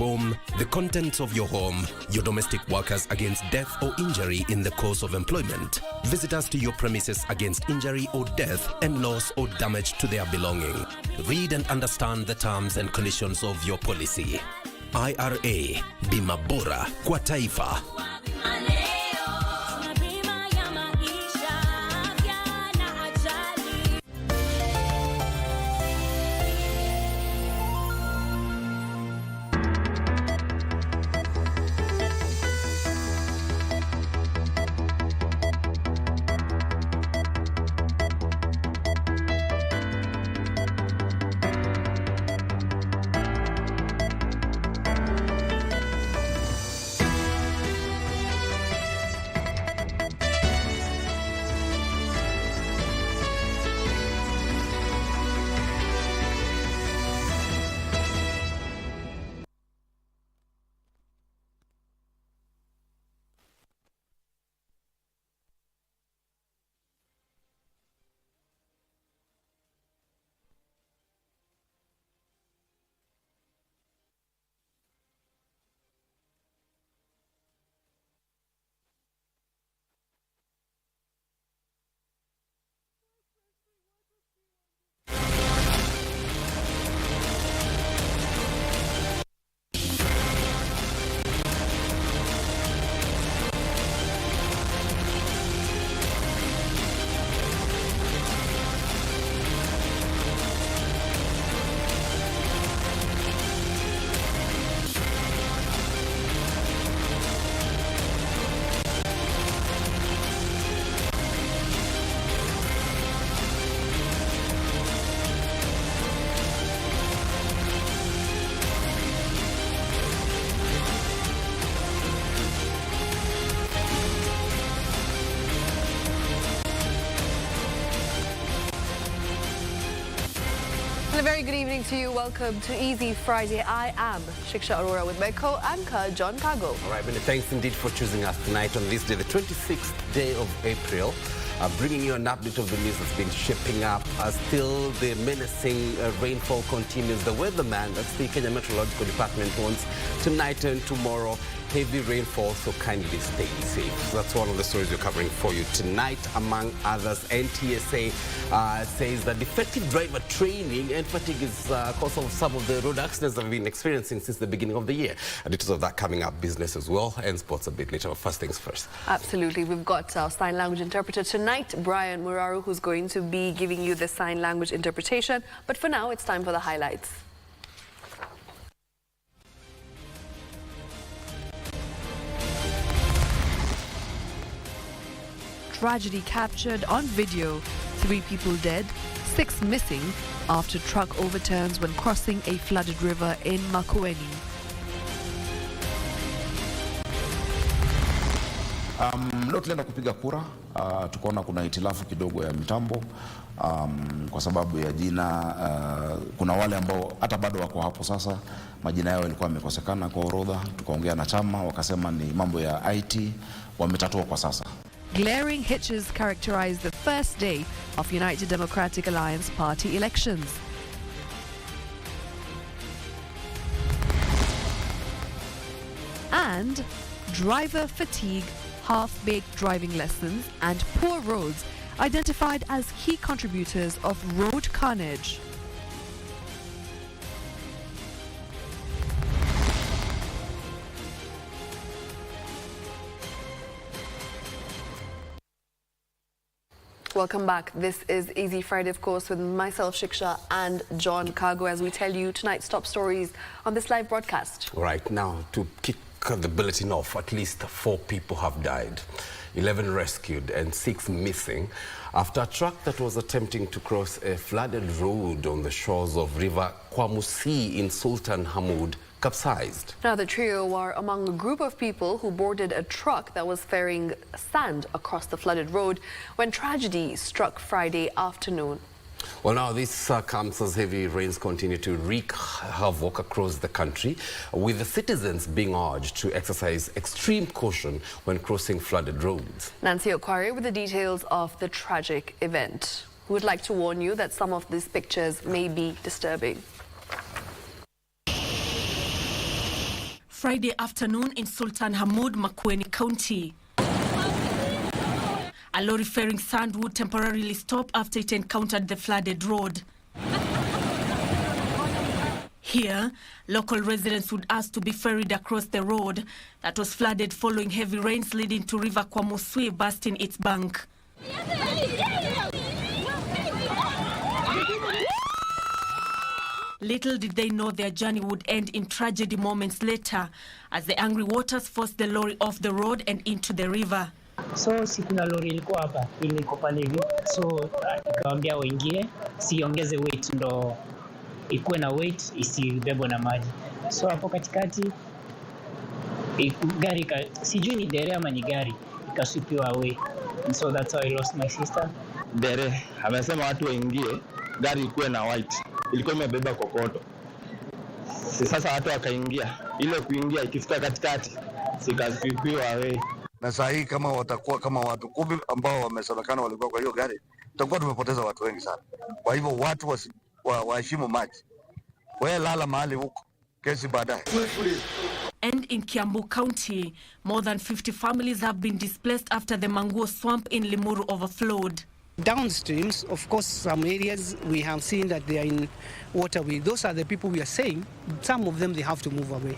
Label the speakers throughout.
Speaker 1: bomb, the contents of your home, your domestic workers against death or injury in the course of employment, visitors to your premises against injury or death and loss or damage to their belonging. Read and understand the terms and conditions of your policy. IRA, Bima Bora kwa Taifa.
Speaker 2: And a very good evening to you. Welcome to Easy Friday. I am Shiksha Arora with my co-anchor, John Kago.
Speaker 3: All right, many thanks indeed for choosing us tonight on this day, the 26th day of April. Bringing you an update of the news that's been shaping up. Still, the menacing rainfall continues. The weatherman, that's the Kenya Meteorological Department, warns tonight and tomorrow heavy rainfall, so kindly stay safe. So that's one of the stories we're covering for you tonight. Among others, NTSA says that defective driver training and fatigue is cause of some of the road accidents that we've been experiencing since the beginning of the year. Details of that coming up, business as well, and sports a bit later. But first things first.
Speaker 2: Absolutely. We've got our sign language interpreter tonight, Brian Muraru, who's going to be giving you the sign language interpretation. But for now, it's time for the highlights. Tragedy captured on video. 3 people dead, 6 missing after truck overturns when crossing a flooded river in Makueni.
Speaker 4: Leo tulienda kupiga kura, tukaona kuna hitilafu kidogo ya mitambo kwa sababu ya jina. Kuna wale ambao hata bado wako hapo sasa, majina yao yalikuwa yamekosekana kwa orodha. Tukaongea na chama, wakasema ni mambo ya IT, wametatua kwa sasa.
Speaker 2: Glaring hitches characterize the first day of United Democratic Alliance party elections. And driver fatigue, half-baked driving lessons and poor roads identified as key contributors of road carnage. Welcome back. This is Easy Friday, of course, with myself, Shiksha, and John Kago, as we tell you tonight's top stories on this live broadcast.
Speaker 3: Right now, to kick the bulletin off, at least 4 people have died, 11 rescued and 6 missing after a truck that was attempting to cross a flooded road on the shores of River Kwamusi in Sultan Hamoud capsized.
Speaker 2: Now, the trio were among a group of people who boarded a truck that was ferrying sand across the flooded road when tragedy struck Friday afternoon.
Speaker 3: Well, now this comes as heavy rains continue to wreak havoc across the country, with the citizens being urged to exercise extreme caution when crossing flooded roads.
Speaker 2: Nancy Okwari with the details of the tragic event. We would like to warn you that some of these pictures may be disturbing.
Speaker 5: Friday afternoon in Sultan Hamoud, Makueni County. A lorry ferrying sand would temporarily stop after it encountered the flooded road. Here, local residents would ask to be ferried across the road that was flooded following heavy rains leading to River Kwamusui bursting its bank. Little did they know their journey would end in tragedy moments later as the angry waters forced the lorry off the road and into the river.
Speaker 6: So sikuna lori ilikuwa hapa iliko pale hivi, so ikawaambia waingie, siongeze weight ndo ikuwe na weight isibebwe na maji. So hapo katikati gari sijui ni dere ama ni gari ikaswipiwa away, and so that's how I lost my sister.
Speaker 7: Dere amesema watu waingie, gari ikuwe na white, ilikuwa imebeba kokoto. Sasa watu wakaingia, ile kuingia ikifika katikati sikaswipiwa away.
Speaker 8: Na saa hii kama watakuwa kama watu 10 ambao wamesemekana walikuwa kwa hiyo gari, tutakuwa tumepoteza watu wengi sana. Kwa hivyo watu waheshimu maji. Wewe lala mahali huko, kesi baadaye.
Speaker 5: And in Kiambu County, more than 50 families have been displaced after the Manguo swamp in Limuru overflowed.
Speaker 9: Downstreams, of course, some areas we have seen that they are in waterway. Those are the people we are saying, some of them they have to move away.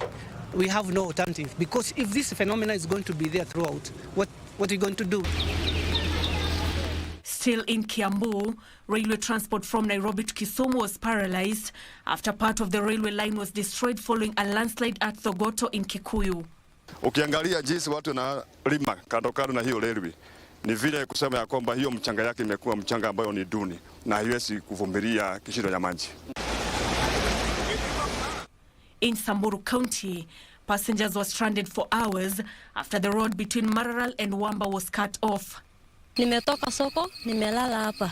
Speaker 9: We have no alternative, because if this phenomenon is going to be there throughout, what are we going to do?
Speaker 5: Still in Kiambu, railway transport from Nairobi to Kisumu was paralyzed after part of the railway line was destroyed following a landslide at Thogoto in Kikuyu.
Speaker 10: Ukiangalia jinsi watu na lima kando na hiyo railway, ni vile kusema ya kwamba hiyo mchanga yake imekuwa mchanga ambayo ni duni na haiwezi kuvumilia kishindo ya maji.
Speaker 5: In Samburu County, passengers were stranded for hours after the road between Mararal and Wamba was cut off.
Speaker 11: Nimetoka soko, nimelala hapa.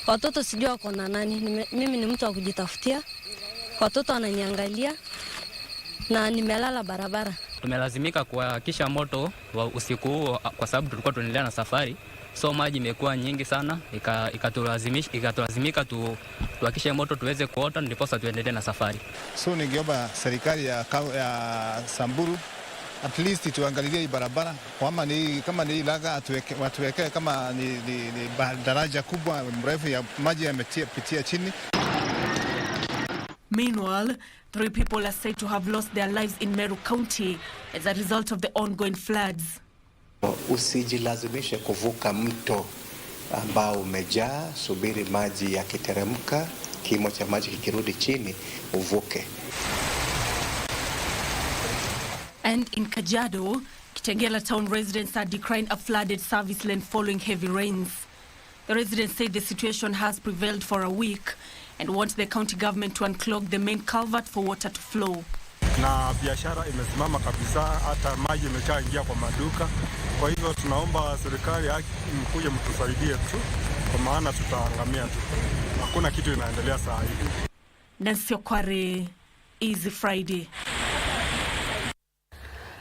Speaker 11: Watoto sijui wako na nani. Mimi ni mtu wa kujitafutia. Watoto wananiangalia na nimelala barabara.
Speaker 12: Tumelazimika kuhakisha moto wa usiku huo kwa sababu tulikuwa tunaendelea na safari. So maji imekuwa nyingi sana, ikatulazimika tuhakishe moto tuweze kuota ndiposa tuendelee na safari.
Speaker 13: So ningeomba serikali ya Samburu at least tuangalie hii barabara kama ni laga watuwekee kama ni daraja kubwa mrefu ya maji yamepitia chini.
Speaker 5: Meanwhile, 3 people are said to have lost their lives in Meru County as a result of the ongoing floods.
Speaker 14: Usijilazimishe kuvuka mto ambao umejaa, subiri maji yakiteremka, kimo cha maji kikirudi chini uvuke.
Speaker 5: And in Kajiado, Kitengela town residents are decrying a flooded service lane following heavy rains. The residents say the situation has prevailed for a week and want the county government to unclog the main culvert for water to flow.
Speaker 10: Na biashara imesimama kabisa, hata maji imeshaingia kwa maduka. Kwa hivyo tunaomba serikali mkuje mtusaidie tu, kwa maana tutaangamia tu. Hakuna kitu inaendelea saa hii.
Speaker 5: Nancy Okware, Easy Friday.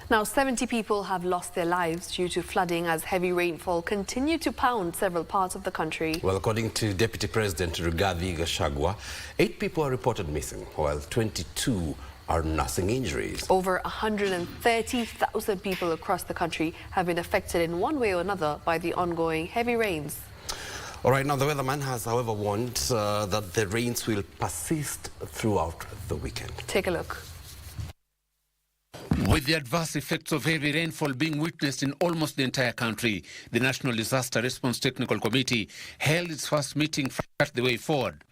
Speaker 2: Now, 70 people have lost their lives due to flooding as heavy rainfall continued to pound several parts of the country.
Speaker 3: Well, according to Deputy President Rigathi Gachagua, 8 people are reported missing, while 22 are nursing injuries.
Speaker 2: Over 130,000 people across the country have been affected in one way or another by the ongoing heavy rains.
Speaker 3: All right, now the weatherman has, however, warned that the rains will persist throughout the weekend.
Speaker 2: Take a look.
Speaker 15: With the adverse effects of heavy rainfall being witnessed in almost the entire country, the National Disaster Response Technical Committee held its first meeting to chart the way forward.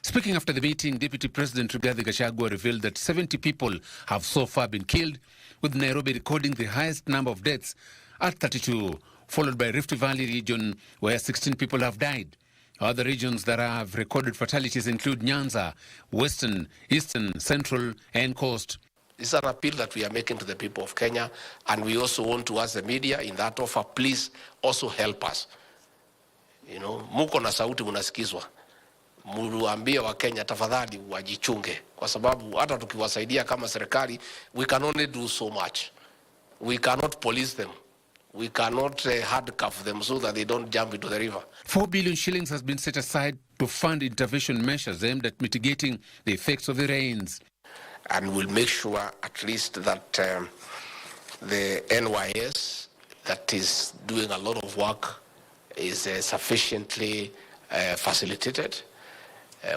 Speaker 15: Speaking after the meeting, Deputy President Rigathi Gachagua revealed that 70 people have so far been killed, with Nairobi recording the highest number of deaths at 32, followed by Rift Valley region, where 16 people have died. Other regions that have recorded fatalities include Nyanza, Western, Eastern, Central, and Coast.
Speaker 16: This is an appeal that we are making to the people of Kenya, and we also want to ask the media in that offer, please also help us. You know, muko na sauti munasikizwa. Muambie wa Kenya tafadhali wajichunge, kwa sababu hata tukiwasaidia kama serikali, we can only do so much. We cannot police them. We cannot handcuff them so that they don't jump into the river.
Speaker 15: 4 billion shillings has been set aside to fund intervention measures aimed at mitigating the effects of the rains.
Speaker 16: and we'll make sure at least that the NYS that is doing a lot of work is sufficiently facilitated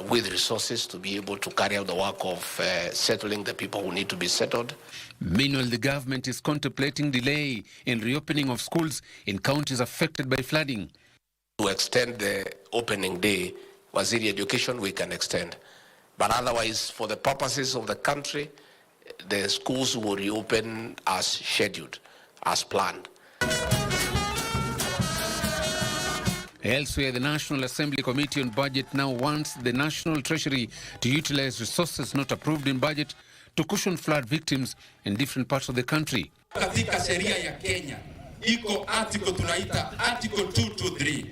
Speaker 16: with resources to be able to carry out the work of settling the people who need to be settled.
Speaker 15: Meanwhile, the government is contemplating delay in reopening of schools in counties affected by flooding.
Speaker 16: To extend the opening day, Waziri Education, we can extend. But otherwise, for the purposes of the country, the schools will reopen as scheduled, as planned.
Speaker 15: Elsewhere, the National Assembly Committee on Budget now wants the National Treasury to utilize resources not approved in budget to cushion flood victims in different parts of the country.
Speaker 17: Katika sheria ya Kenya iko article tunaita article 223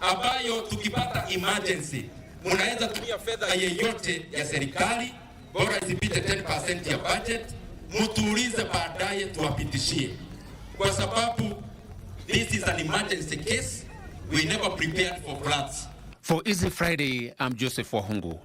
Speaker 17: ambayo tukipata emergency munaweza tumia fedha yeyote ya serikali bora isipite 10% ya budget, mutuulize baadaye tuwapitishie, kwa sababu this is an emergency case. We never prepared for floods.
Speaker 15: For Easy Friday, I'm Joseph Wahungu.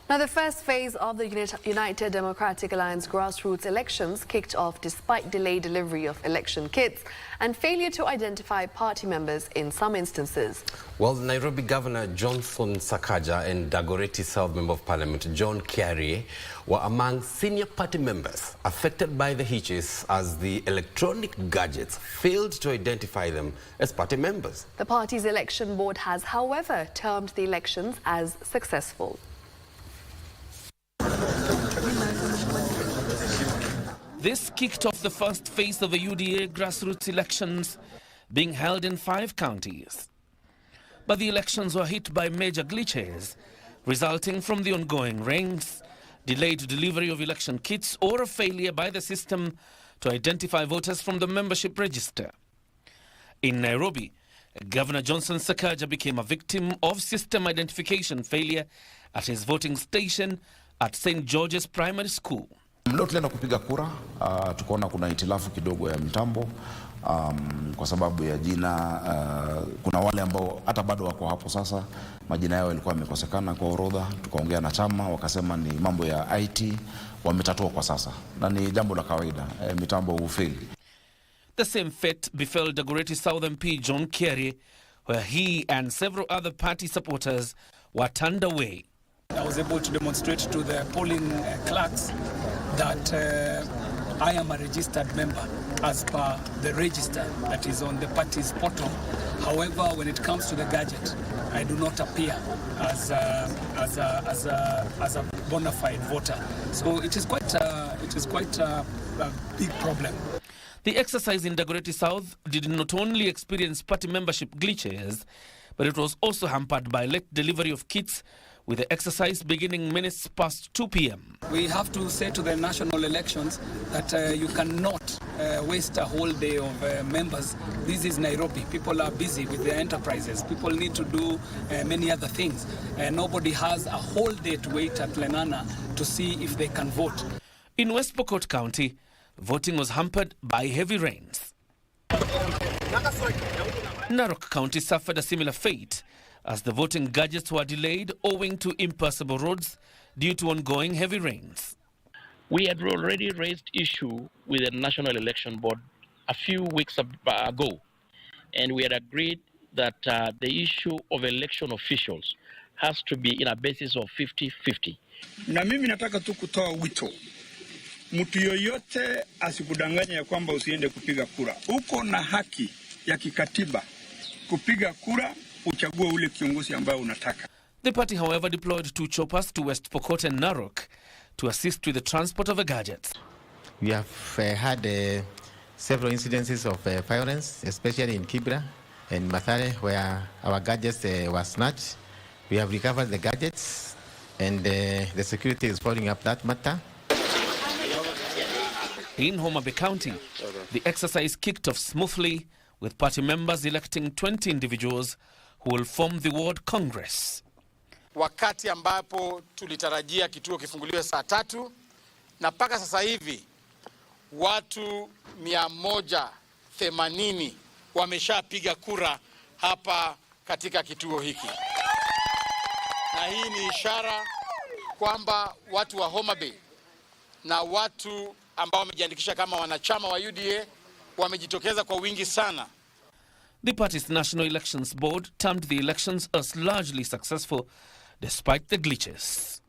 Speaker 2: Now, the first phase of the United Democratic Alliance grassroots elections kicked off despite delayed delivery of election kits and failure to identify party members in some instances.
Speaker 3: Well, Nairobi Governor Johnson Sakaja and Dagoretti South Member of Parliament John Kiarie were among senior party members affected by the hitches as the electronic gadgets failed to identify them as party members.
Speaker 2: The party's election board has, however, termed the elections as successful.
Speaker 18: This kicked off the first phase of the UDA grassroots elections being held in 5 counties. But the elections were hit by major glitches resulting from the ongoing rains, delayed delivery of election kits, or a failure by the system to identify voters from the membership register. In Nairobi, Governor Johnson Sakaja became a victim of system identification failure at his voting station at St. George's Primary School.
Speaker 4: Leo tulienda kupiga kura, tukaona kuna hitilafu kidogo ya mitambo kwa sababu ya jina. Kuna wale ambao hata bado wako hapo sasa, majina yao yalikuwa yamekosekana kwa orodha. Tukaongea na chama, wakasema ni mambo ya IT, wametatua kwa sasa na ni jambo la kawaida, mitambo hufail.
Speaker 18: The same fate befell Dagoretti South MP John Kiarie, where he and several other party supporters were turned away.
Speaker 19: I was able to demonstrate to the polling clerks that I am a registered member as per the register that is on the party's portal. However, when it comes to the gadget, I do not appear as a bona fide voter. So it is quite a big problem.
Speaker 18: The exercise in Dagoretti South did not only experience party membership glitches, but it was also hampered by late delivery of kits, with the exercise beginning minutes past 2 p.m.
Speaker 19: We have to say to the national elections that you cannot waste a whole day of members. This is Nairobi. People are busy with their enterprises. People need to do many other things. Nobody has a whole day to wait at Lenana to see if they can vote.
Speaker 18: In West Pokot County, voting was hampered by heavy rains. Narok County suffered a similar fate as the voting gadgets were delayed owing to impassable roads due to ongoing heavy rains.
Speaker 20: We had already raised issue with the National Election Board a few weeks ago, and we had agreed that the issue of election officials has to be in a basis of 50-50.
Speaker 21: Na mimi nataka tu kutoa wito. Mtu yoyote asikudanganya ya kwamba usiende kupiga kura. Uko na haki ya kikatiba kupiga kura, uchague ule kiongozi ambaye unataka.
Speaker 18: The party, however, deployed 2 choppers to West Pokot and Narok to assist with the transport of the gadgets.
Speaker 22: We have had several incidences of violence, especially in Kibra and Mathare, where our gadgets were snatched. We have recovered the gadgets, and the security is following up that matter.
Speaker 18: In Homa Bay County, the exercise kicked off smoothly, with party members electing 20 individuals who will form the ward congress.
Speaker 23: Wakati ambapo tulitarajia kituo kifunguliwe saa 3 na mpaka sasa hivi watu 180 wameshapiga kura hapa katika kituo hiki. Na hii ni ishara kwamba watu wa Homa Bay na watu ambao wamejiandikisha kama wanachama wa UDA wamejitokeza kwa wingi sana.
Speaker 18: The party's National Elections Board termed the elections as largely successful despite the glitches.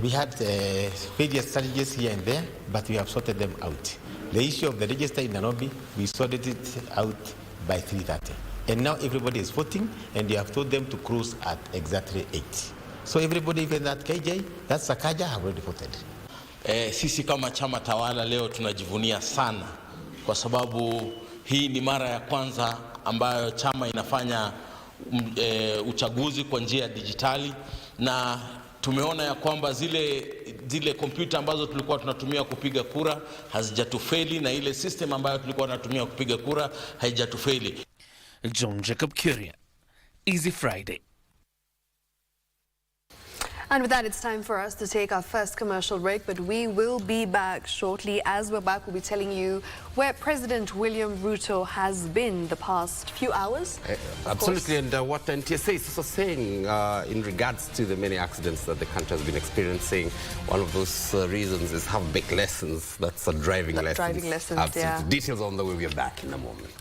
Speaker 22: We had various strategies here and there, but we have sorted them out. The issue of the register in Nairobi, we sorted it out by 3:30. And now everybody is voting, and you have told them to close at exactly 8. So everybody, even that KJ, that's Sakaja, have already voted.
Speaker 1: Sisi kama chama tawala leo tunajivunia sana kwa sababu hii ni mara ya kwanza ambayo chama inafanya uchaguzi kwa njia ya dijitali, na tumeona ya kwamba zile kompyuta ambazo tulikuwa tunatumia kupiga kura hazijatufeli na ile system ambayo tulikuwa tunatumia kupiga kura haijatufeli.
Speaker 18: John Jacob Curia, Easy Friday.
Speaker 2: And with that, it's time for us to take our first commercial break, but we will be back shortly. As we're back, we'll be telling you where President William Ruto has been the past few hours.
Speaker 3: Absolutely, and what NTSA is also saying in regards to the many accidents that the country has been experiencing. One of those reasons is have-bake lessons. That's a driving lessons.
Speaker 2: Driving lessons,
Speaker 3: absolutely.
Speaker 2: yeah.
Speaker 3: Details on the way. We're back in a moment.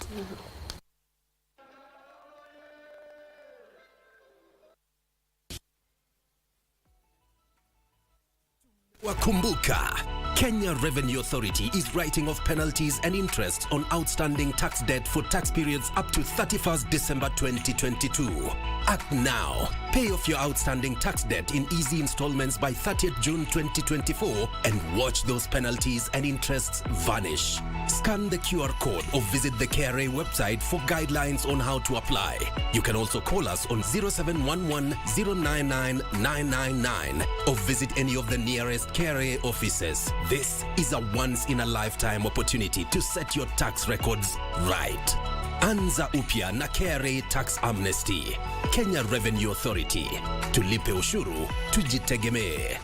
Speaker 6: Wakumbuka, Kenya Revenue Authority is writing off penalties and interest on outstanding tax debt for tax periods up to 31st December 2022. Act now. Pay off your outstanding tax debt in easy installments by 30th June 2024 and watch those penalties and interests vanish. Scan the QR code or visit the KRA website for guidelines on how to apply. You can also call us on 0711 099 999 or visit any of the nearest KRA offices. This is a once-in-a-lifetime opportunity to set your tax records right. Anza upya na KRA Tax Amnesty. Kenya Revenue Authority. Tulipe ushuru, tujitegemee.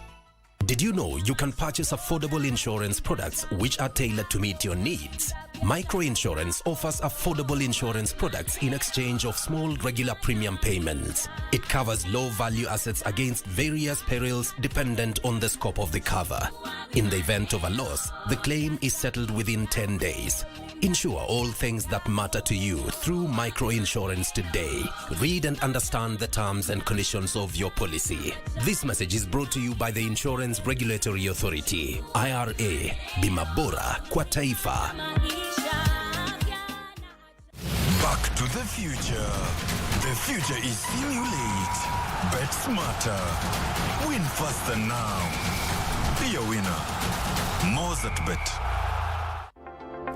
Speaker 6: Did you know you can purchase affordable insurance products which are tailored to meet your needs? Microinsurance offers affordable insurance products in exchange of small regular premium payments. It covers low-value assets against various perils dependent on the scope of the cover. In the event of a loss, the claim is settled within 10 days. Insure all things that matter to you through microinsurance today. Read and understand the terms and conditions of your policy. This message is brought to you by the Insurance Regulatory Authority, IRA. Bima bora kwa taifa.
Speaker 7: Back to the future. The future is simulate. Bet smarter. Win faster now. Be a winner. More at Bet.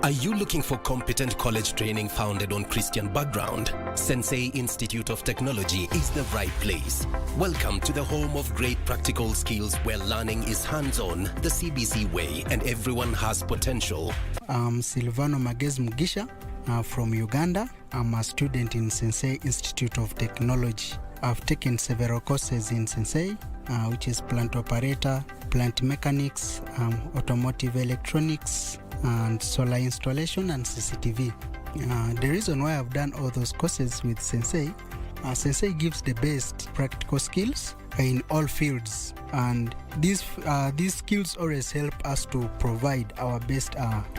Speaker 6: Are you looking for competent college training founded on Christian background? Sensei Institute of Technology is the right place. Welcome to the home of great practical skills where learning is hands-on, the CBC way, and everyone has potential.
Speaker 24: I'm Silvano Magez Mugisha from Uganda. I'm a student in Sensei Institute of Technology. I've taken several courses in Sensei, which is plant operator, plant mechanics, automotive electronics, and solar installation and CCTV. The reason why I've done all those courses with Sensei, Sensei gives the best practical skills in all fields, and these skills always help us to provide our best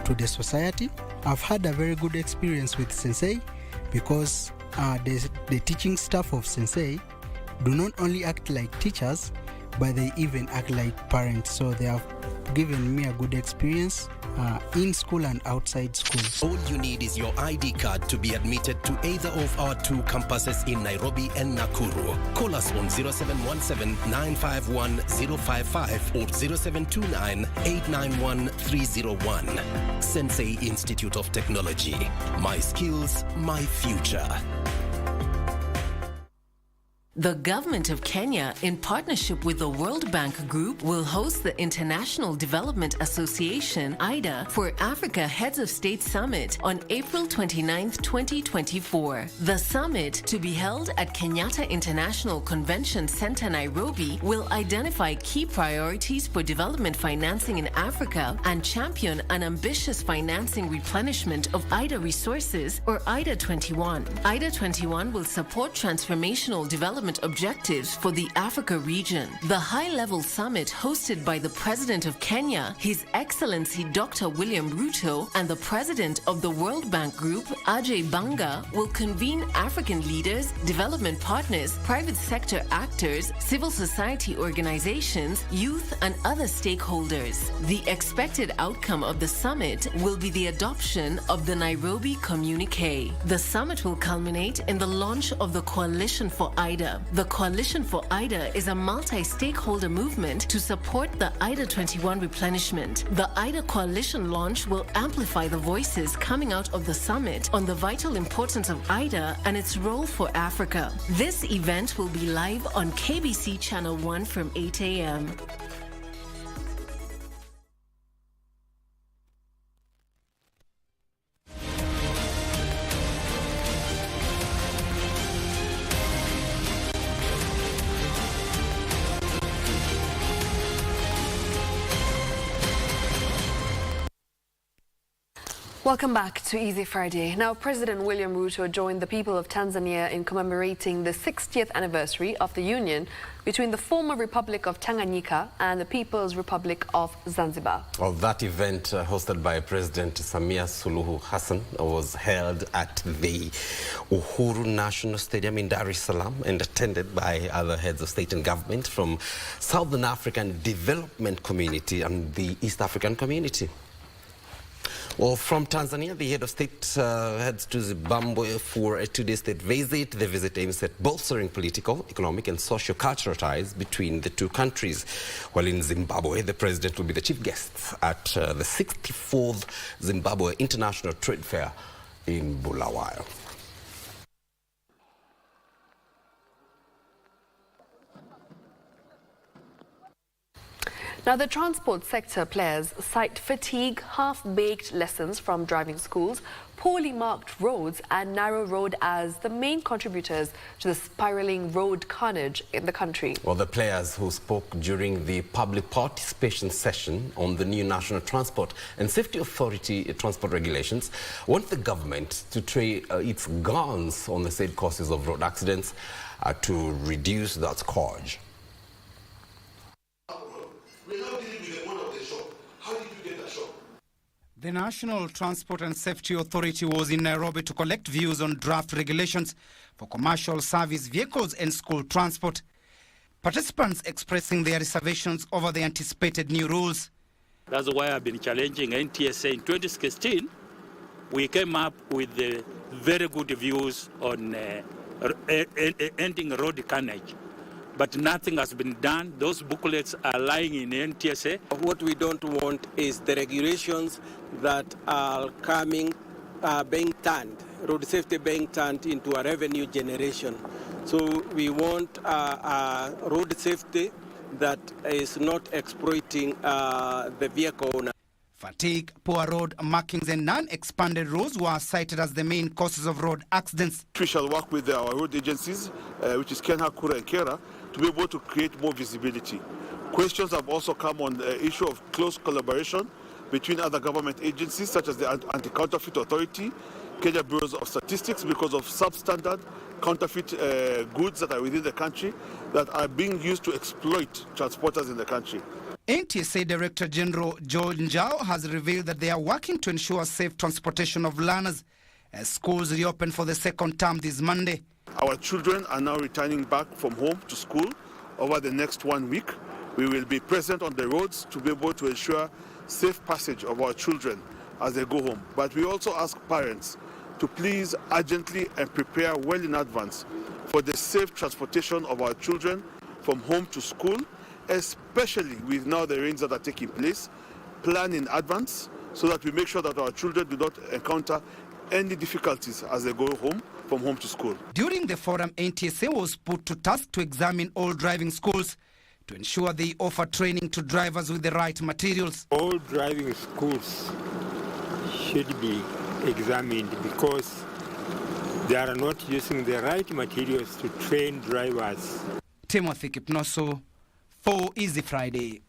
Speaker 24: to the society. I've had a very good experience with Sensei because the teaching staff of Sensei do not only act like teachers, but they even act like parents. So they have given me a good experience in school and outside school.
Speaker 6: All you need is your ID card to be admitted to either of our two campuses in Nairobi and Nakuru. Call us on 0717 951 055 or 0729 891 301. Sensei Institute of Technology. My skills, my future.
Speaker 25: The government of Kenya, in partnership with the World Bank Group, will host the International Development Association, IDA, for Africa Heads of State Summit on April 29, 2024. The summit, to be held at Kenyatta International Convention Center, Nairobi, will identify key priorities for development financing in Africa and champion an ambitious financing replenishment of IDA resources, or IDA 21. IDA 21 will support transformational development development objectives for the Africa region. The high-level summit hosted by the President of Kenya, His Excellency Dr. William Ruto, and the President of the World Bank Group, Ajay Banga, will convene African leaders, development partners, private sector actors, civil society organizations, youth, and other stakeholders. The expected outcome of the summit will be the adoption of the Nairobi Communique. The summit will culminate in the launch of the Coalition for IDA. The Coalition for IDA is a multi-stakeholder movement to support the IDA 21 replenishment. The IDA Coalition launch will amplify the voices coming out of the summit on the vital importance of IDA and its role for Africa. This event will be live on KBC Channel 1 from 8 a.m.
Speaker 2: Welcome back to Easy Friday. Now, President William Ruto joined the people of Tanzania in commemorating the 60th anniversary of the union between the former Republic of Tanganyika and the People's Republic of Zanzibar.
Speaker 3: Well, that event, hosted by President Samia Suluhu Hassan, was held at the Uhuru National Stadium in Dar es Salaam and attended by other heads of state and government from Southern African Development Community and the East African Community. Well, from Tanzania, the head of state heads to Zimbabwe for a two-day state visit. The visit aims at bolstering political, economic and socio-cultural ties between the two countries. While in Zimbabwe, the president will be the chief guest at the 64th Zimbabwe International Trade Fair in Bulawayo.
Speaker 2: Now, the transport sector players cite fatigue, half-baked lessons from driving schools, poorly marked roads and narrow road as the main contributors to the spiralling road carnage in the country.
Speaker 3: Well, the players who spoke during the public participation session on the new National Transport and Safety Authority transport regulations want the government to try its guns on the said causes of road accidents to reduce that scourge.
Speaker 8: The National Transport and Safety Authority was in Nairobi to collect views on draft regulations for commercial service vehicles and school transport. Participants expressing their reservations over the anticipated new rules.
Speaker 9: That's why I've been challenging NTSA. In 2016, we came up with the very good views on ending road carnage. But nothing has been done. Those booklets are lying in NTSA.
Speaker 11: What we don't want is the regulations that are coming being turned, road safety being turned into a revenue generation. So we want road safety that is not exploiting the vehicle owner.
Speaker 8: Fatigue, poor road markings and non-expanded roads were cited as the main causes of road accidents.
Speaker 12: We shall work with our road agencies, which is Kenya, Kura and Kera, to be able to create more visibility. Questions have also come on the issue of close collaboration between other government agencies such as the Anti-Counterfeit Authority, Kenya Bureaus of Statistics, because of substandard counterfeit goods that are within the country that are being used to exploit transporters in the country.
Speaker 8: NTSA Director General George Njao has revealed that they are working to ensure safe transportation of learners as schools reopen for the second term this Monday.
Speaker 12: Our children are now returning back from home to school over the next 1 week. We will be present on the roads to be able to ensure safe passage of our children as they go home. But we also ask parents to please urgently and prepare well in advance for the safe transportation of our children from home to school, especially with now the rains that are taking place. Plan in advance so that we make sure that our children do not encounter any difficulties as they go home from home to school.
Speaker 8: During the forum, NTSA was put to task to examine all driving schools to ensure they offer training to drivers with the right materials.
Speaker 13: All driving schools should be examined because they are not using the right materials to train drivers.
Speaker 8: Timothy Kipnoso for Easy Friday.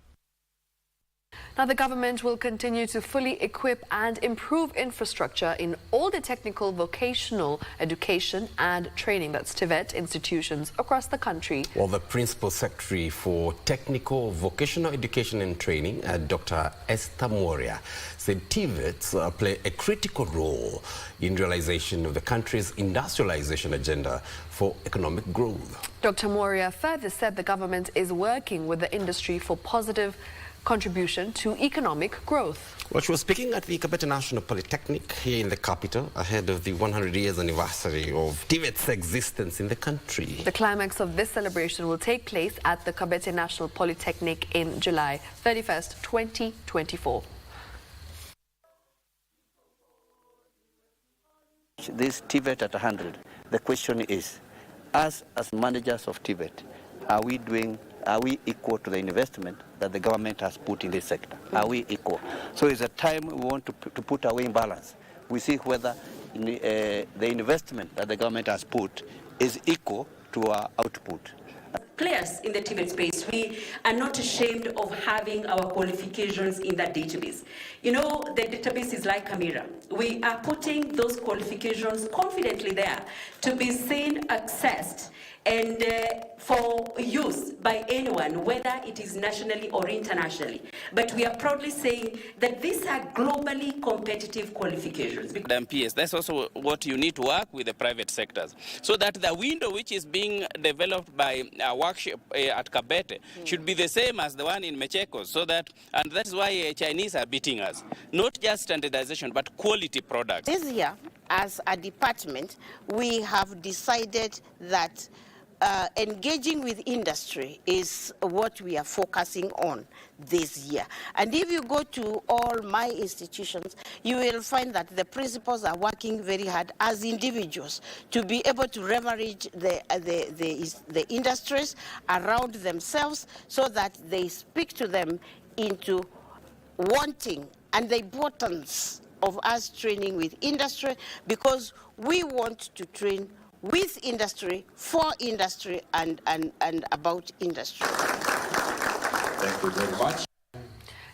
Speaker 2: Now, the government will continue to fully equip and improve infrastructure in all the technical vocational education and training, that's TVET, institutions across the country.
Speaker 3: Well, the Principal Secretary for Technical Vocational Education and Training, Dr. Esther Moria, said TVETs play a critical role in realization of the country's industrialization agenda for economic growth.
Speaker 2: Dr. Moria further said the government is working with the industry for positive contribution to economic growth.
Speaker 3: Well, she was speaking at the Kabete National Polytechnic here in the capital ahead of the 100 years anniversary of TVET's existence in the country.
Speaker 2: The climax of this celebration will take place at the Kabete National Polytechnic in July 31st, 2024.
Speaker 5: This TVET at 100, the question is, us as managers of TVET, are we equal to the investment that the government has put in this sector? Are we equal? So it's a time we want to put away in balance. We see whether the investment that the government has put is equal to our output.
Speaker 10: Players in the TVET space, we are not ashamed of having our qualifications in that database. You know, the database is like a mirror. We are putting those qualifications confidently there to be seen, accessed, and for use by anyone, whether it is nationally or internationally. But we are proudly saying that these are globally competitive qualifications.
Speaker 14: MPS, that's also what you need to work with the private sectors, so that the window which is being developed by our workshop at Kabete should be the same as the one in Mecheko, so that, and that's why Chinese are beating us. Not just standardization, but quality products.
Speaker 16: This year, as a department, we have decided that engaging with industry is what we are focusing on this year. And if you go to all my institutions, you will find that the principals are working very hard as individuals to be able to leverage the industries around themselves so that they speak to them into wanting and the importance of us training with industry, because we want to train with industry, for industry, and about industry.
Speaker 17: Thank you very much.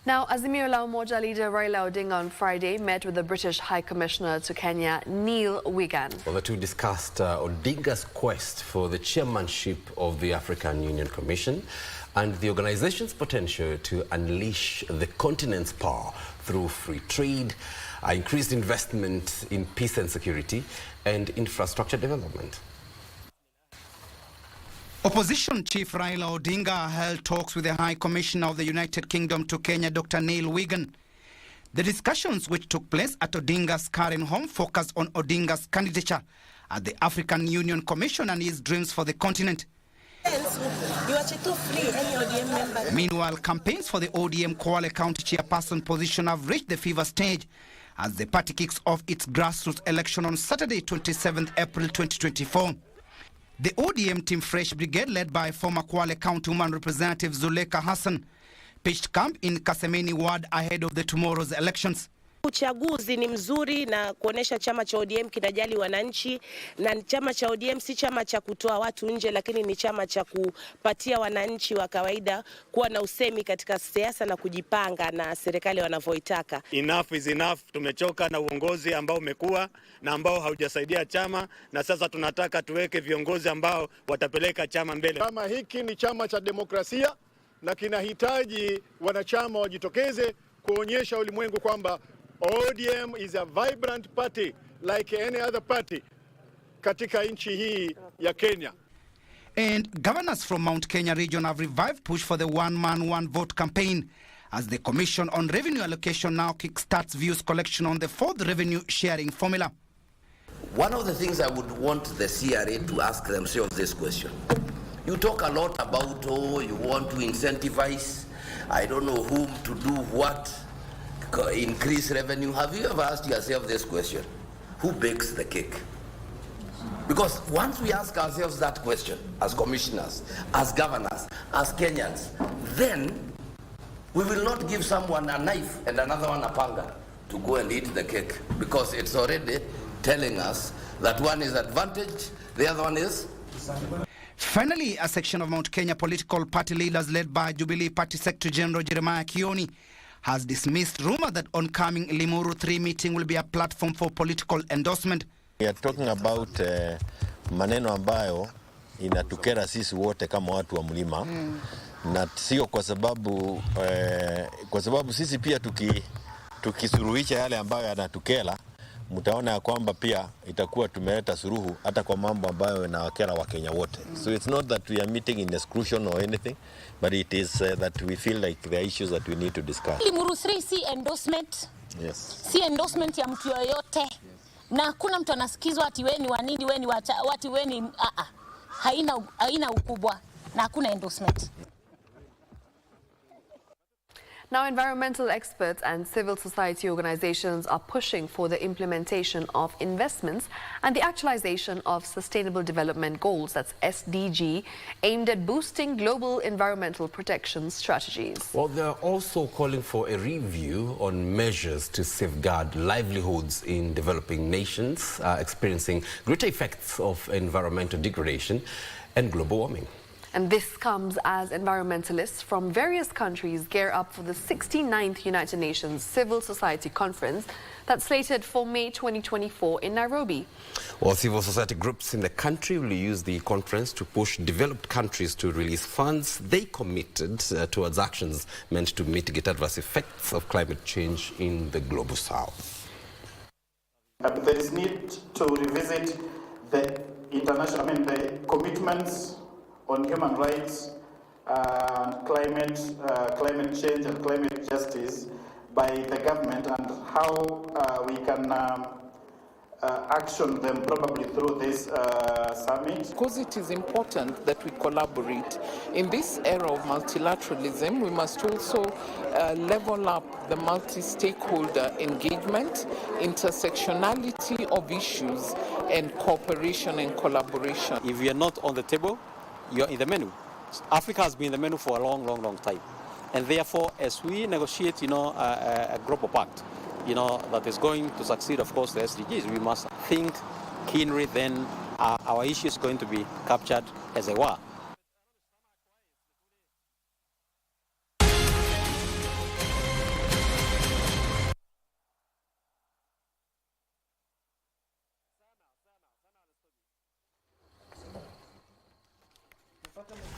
Speaker 2: Now, Azimio la Umoja leader Raila Odinga on Friday met with the British High Commissioner to Kenya, Neil Wigan.
Speaker 3: Well, the two discussed Odinga's quest for the chairmanship of the African Union Commission and the organization's potential to unleash the continent's power through free trade, increased investment in peace and security, and infrastructure development.
Speaker 8: Opposition Chief Raila Odinga held talks with the High Commissioner of the United Kingdom to Kenya, Dr. Neil Wigan. The discussions, which took place at Odinga's current home, focused on Odinga's candidature at the African Union Commission and his dreams for the continent. Meanwhile, campaigns for the ODM Kwale County chairperson position have reached the fever stage as the party kicks off its grassroots election on Saturday, 27th April 2024. The ODM Team Fresh Brigade, led by former Kwale County Woman Representative Zuleka Hassan, pitched camp in Kasemeni ward ahead of the tomorrow's elections.
Speaker 26: Uchaguzi ni mzuri na kuonesha chama cha ODM kinajali wananchi, na chama cha ODM si chama cha kutoa watu nje, lakini ni chama cha kupatia wananchi wa kawaida kuwa na usemi katika siasa na kujipanga na serikali wanavyoitaka.
Speaker 27: Enough is enough. Tumechoka na uongozi ambao umekuwa na ambao haujasaidia chama, na sasa tunataka tuweke viongozi ambao watapeleka chama mbele.
Speaker 28: Chama hiki ni chama cha demokrasia na kinahitaji wanachama wajitokeze kuonyesha ulimwengu kwamba ODM is a vibrant party like any other party katika nchi hii ya Kenya.
Speaker 8: And governors from Mount Kenya region have revived push for the one-man, one-vote campaign as the Commission on Revenue Allocation now kickstarts views collection on the fourth revenue sharing formula.
Speaker 29: One of the things I would want the CRA to ask themselves this question. You talk a lot about, oh, you want to incentivize, I don't know whom to do what, increase revenue. Have you ever asked yourself this question? Who bakes the cake? Because once we ask ourselves that question, as commissioners, as governors, as Kenyans, then we will not give someone a knife and another one a panga to go and eat the cake, because it's already telling us that one is advantaged, the other one is...
Speaker 8: Finally, a section of Mount Kenya political party leaders led by Jubilee Party Secretary General Jeremiah Kioni has dismissed rumor that oncoming Limuru 3 meeting will be a platform for political endorsement.
Speaker 1: We are talking about maneno ambayo inatukera sisi wote kama watu wa mlima na sio kwa sababu sisi pia tukisuruhisha yale ambayo yanatukera, mtaona ya kwamba pia itakuwa tumeleta suruhu hata kwa mambo ambayo yanawakera wa Kenya wote. So it's not that we are meeting in exclusion or anything, but it is that we feel like there are issues that we need to discuss.
Speaker 4: Limuru 3 si endorsement.
Speaker 1: Yes.
Speaker 4: Si endorsement ya mtu yoyote. Na hakuna mtu anasikizwa ati wewe ni wa nini, wewe ni wati wewe ni haina ukubwa na hakuna endorsement.
Speaker 2: Now, environmental experts and civil society organizations are pushing for the implementation of investments and the actualization of Sustainable Development Goals, that's SDG, aimed at boosting global environmental protection strategies.
Speaker 3: Well, they're also calling for a review on measures to safeguard livelihoods in developing nations experiencing greater effects of environmental degradation and global warming.
Speaker 2: And this comes as environmentalists from various countries gear up for the 69th United Nations Civil Society Conference that's slated for May 2024 in Nairobi.
Speaker 3: Well, civil society groups in the country will use the conference to push developed countries to release funds they committed towards actions meant to mitigate adverse effects of climate change in the global south.
Speaker 15: There is need to revisit the the commitments on human rights, climate change and climate justice by the government, and how we can action them probably through this summit.
Speaker 18: Because it is important that we collaborate. In this era of multilateralism, we must also level up the multi-stakeholder engagement, intersectionality of issues, and cooperation and collaboration.
Speaker 19: If you are not on the table, you're in the menu. Africa has been in the menu for a long time. And therefore, as we negotiate, a global pact, that is going to succeed, of course, the SDGs, we must think keenly then our issue is going to be captured as they were.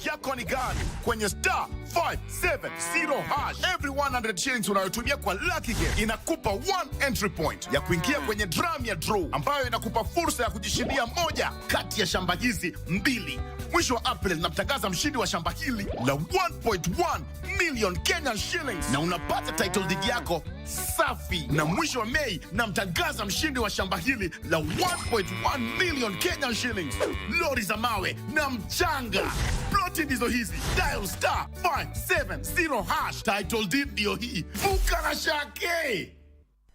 Speaker 20: Yako ni gani kwenye star 570 hash. Every 100 shillings unayotumia kwa Lucky Game inakupa 1 entry point ya kuingia kwenye drum ya draw ambayo inakupa fursa ya kujishindia moja kati ya shamba hizi mbili. Mwisho wa April namtangaza mshindi wa shamba hili la 1.1 million Kenyan shillings na unapata title deed yako safi. Na mwisho wa Mei namtangaza mshindi wa shamba hili la 1.1 million Kenyan shillings, lori za mawe na mchanga. Ploti ndizo hizi. Dial star 570 hash. Title deed ndio hii. Vuka na shake.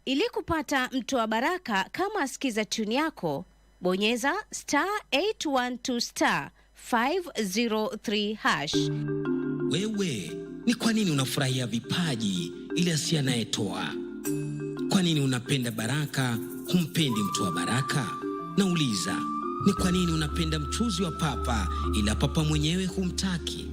Speaker 21: Ili kupata mtoa baraka kama asikiza tune yako, bonyeza star 812 star 503 hash.
Speaker 22: Wewe, ni kwa nini unafurahia vipaji ili asiye anayetoa? Kwa nini unapenda baraka humpendi mtoa baraka? Nauliza, ni kwa nini unapenda mchuzi wa papa ila papa mwenyewe humtaki?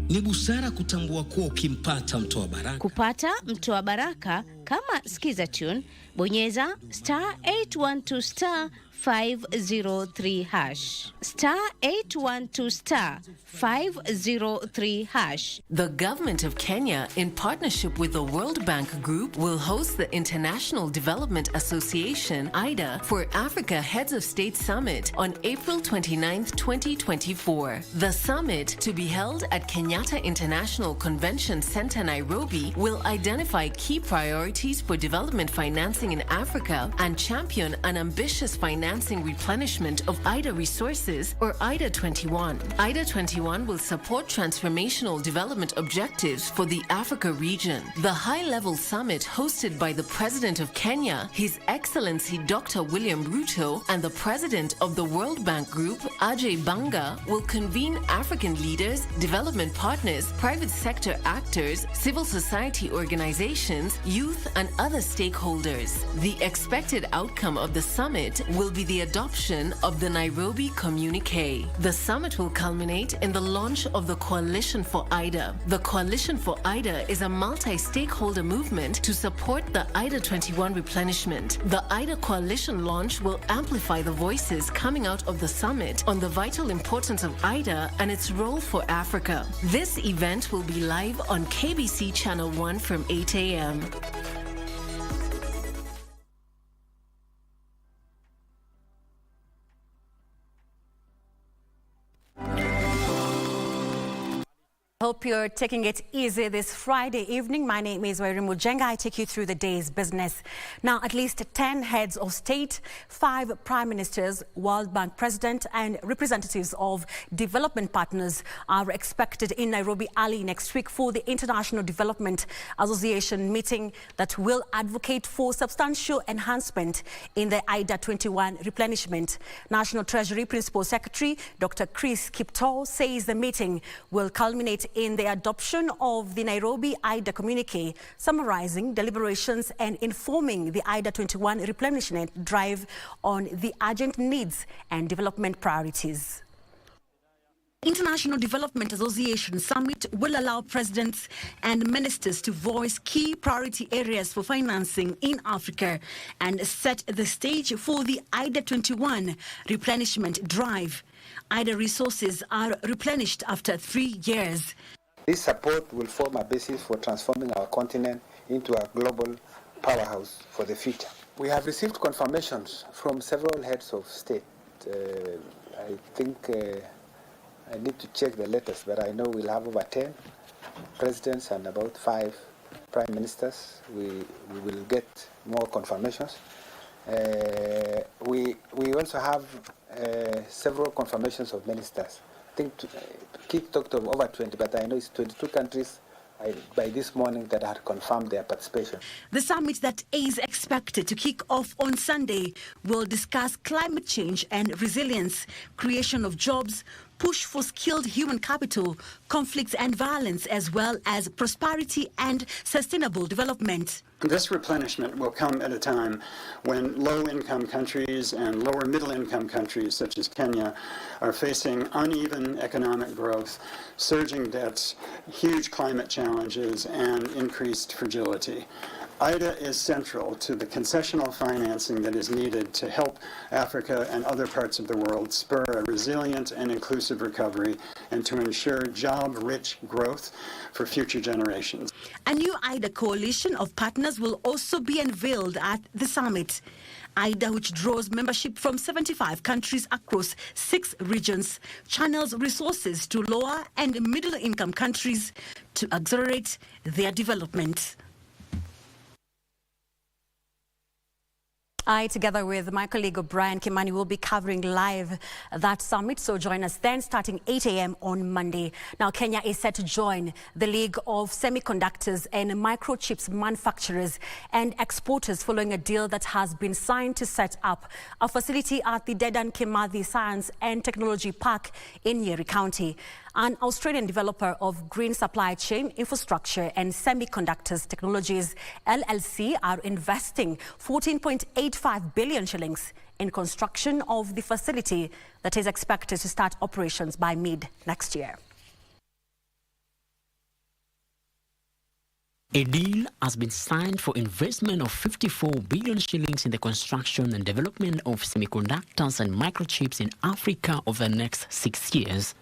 Speaker 22: Ni busara kutambua kuwa ukimpata mtoa baraka.
Speaker 21: Kupata mtoa baraka kama sikiza tune, bonyeza star 812 star 503 hash. Star 812 star 503 hash.
Speaker 25: The government of Kenya, in partnership with the World Bank Group, will host the International Development Association, IDA, for Africa Heads of State Summit on April 29th, 2024. The summit, to be held at Kenyatta International Convention Center, Nairobi, will identify key priorities for development financing in Africa and champion an ambitious financing replenishment of IDA resources, or IDA 21. IDA 21 will support transformational development objectives for the Africa region. The high-level summit, hosted by the President of Kenya, His Excellency Dr. William Ruto, and the President of the World Bank Group, Ajay Banga, will convene African leaders, development partners, private sector actors, civil society organizations, youth, and other stakeholders. The expected outcome of the summit will be the adoption of the Nairobi Communique. The summit will culminate in the launch of the Coalition for IDA. The Coalition for IDA is a multi-stakeholder movement to support the IDA 21 replenishment. The IDA Coalition launch will amplify the voices coming out of the summit on the vital importance of IDA and its role for Africa. This event will be live on KBC Channel 1 from 8 a.m.
Speaker 5: Hope you're taking it easy this Friday evening. My name is Wairimu Jenga. I take you through the day's business. Now, at least 10 heads of state, 5 prime ministers, World Bank president and representatives of development partners are expected in Nairobi early next week for the International Development Association meeting that will advocate for substantial enhancement in the IDA 21 replenishment. National Treasury Principal Secretary Dr. Chris Kiptoo says the meeting will culminate in the adoption of the Nairobi IDA communique, summarizing deliberations and informing the IDA 21 replenishment drive on the urgent needs and development priorities. International Development Association Summit will allow presidents and ministers to voice key priority areas for financing in Africa and set the stage for the IDA 21 replenishment drive. IDA resources are replenished after 3 years.
Speaker 6: This support will form a basis for transforming our continent into a global powerhouse for the future. We have received confirmations from several heads of state. I think I need to check the latest, but I know we'll have over 10 presidents and about 5 prime ministers. We will get more confirmations. We also have several confirmations of ministers. I think Keith talked of over 20, but I know it's 22 countries by this morning that had confirmed their participation.
Speaker 5: The summit that is expected to kick off on Sunday will discuss climate change and resilience, creation of jobs, push for skilled human capital, conflicts and violence, as well as prosperity and sustainable development.
Speaker 7: This replenishment will come at a time when low-income countries and lower middle-income countries, such as Kenya, are facing uneven economic growth, surging debts, huge climate challenges, and increased fragility. IDA is central to the concessional financing that is needed to help Africa and other parts of the world spur a resilient and inclusive recovery and to ensure job-rich growth for future generations.
Speaker 5: A new IDA coalition of partners will also be unveiled at the summit. IDA, which draws membership from 75 countries across 6 regions, channels resources to lower and middle-income countries to accelerate their development. I, together with my colleague Brian Kimani, will be covering live that summit, so join us then starting 8 a.m. on Monday. Now, Kenya is set to join the League of Semiconductors and Microchips Manufacturers and Exporters following a deal that has been signed to set up a facility at the Dedan Kimathi Science and Technology Park in Nyeri County. An Australian developer of green supply chain infrastructure and semiconductors technologies, LLC, are investing 14.85 billion shillings in construction of the facility that is expected to start operations by mid next year.
Speaker 22: A deal has been signed for investment of 54 billion shillings in the construction and development of semiconductors and microchips in Africa over the next 6 years.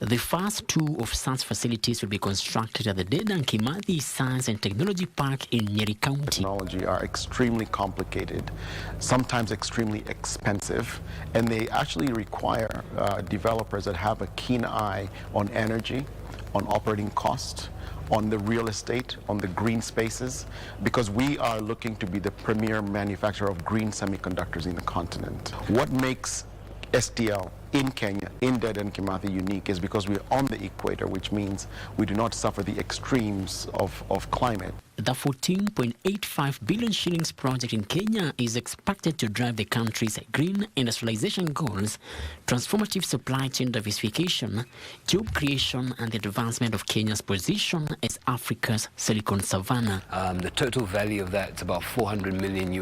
Speaker 22: The first 2 of such facilities will be constructed at the Dedan Kimathi Science and Technology Park in Nyeri County.
Speaker 9: Technology are extremely complicated, sometimes extremely expensive, and they actually require developers that have a keen eye on energy, on operating cost, on the real estate, on the green spaces, because we are looking to be the premier manufacturer of green semiconductors in the continent. What makes STL in Kenya, in Dedan Kimathi, unique is because we're on the equator, which means we do not suffer the extremes of climate.
Speaker 10: The 14.85 billion shillings project in Kenya is expected to drive the country's green industrialization goals, transformative supply chain diversification, job creation, and the advancement of Kenya's position as Africa's Silicon Savannah.
Speaker 11: The total value of that is about $400 million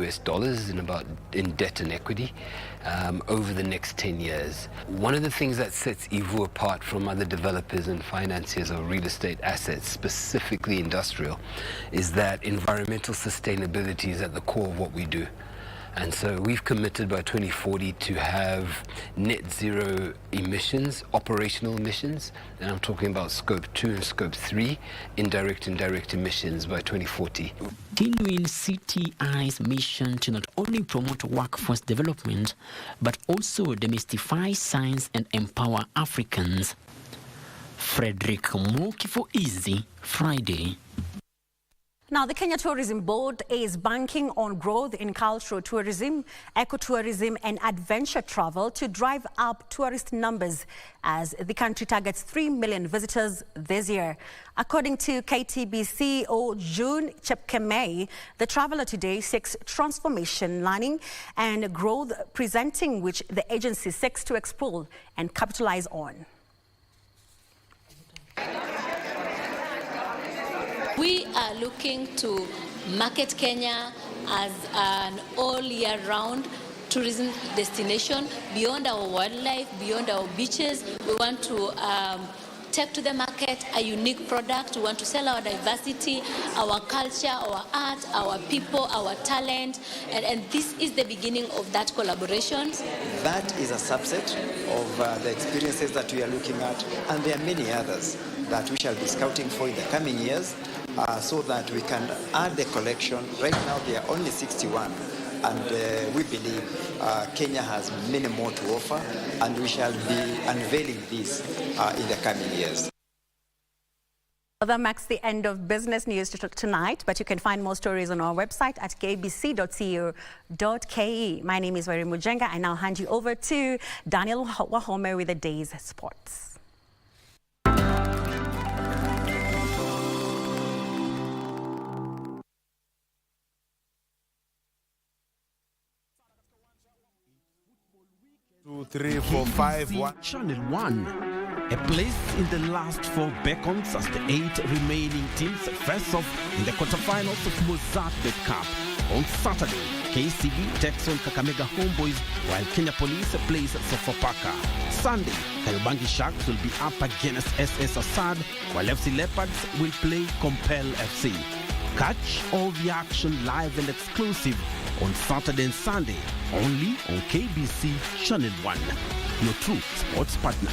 Speaker 11: in debt and equity over the next 10 years. One of the things that sets Ivu apart from other developers and financiers of real estate assets, specifically industrial, is that environmental sustainability is at the core of what we do. And so we've committed by 2040 to have net zero emissions, operational emissions, and I'm talking about scope 2 and scope 3, indirect and direct emissions by 2040.
Speaker 10: Continuing CTI's mission to not only promote workforce development, but also demystify science and empower Africans. Frederick Moki for Easy Friday.
Speaker 5: Now, the Kenya Tourism Board is banking on growth in cultural tourism, ecotourism and adventure travel to drive up tourist numbers as the country targets 3 million visitors this year. According to KTB CEO June Chepkemei, the Traveller Today seeks transformation, learning and growth, presenting which the agency seeks to explore and capitalize on.
Speaker 4: We are looking to market Kenya as an all-year-round tourism destination beyond our wildlife, beyond our beaches. We want to take to the market a unique product. We want to sell our diversity, our culture, our art, our people, our talent, and this is the beginning of that collaboration.
Speaker 12: That is a subset of the experiences that we are looking at, and there are many others that we shall be scouting for in the coming years, so that we can add the collection. Right now there are only 61, and we believe Kenya has many more to offer, and we shall be unveiling this in the coming years.
Speaker 5: That marks the end of business news tonight, but you can find more stories on our website at kbc.co.ke. My name is Wairimu Jenga. I now hand you over to Daniel Wahome with the day's sports.
Speaker 13: Two, 3, 4, 5, 1.
Speaker 22: Channel 1. A place in the last 4 beckons as the 8 remaining teams face off in the quarterfinals of Mozart Cup. On Saturday, KCB takes on Kakamega Homeboys while Kenya Police plays Sofapaka. Sunday, Kariobangi Sharks will be up against SS Assad while FC Leopards will play Compel FC. Catch all the action live and exclusive on Saturday and Sunday, only on KBC Channel 1, your true sports partner.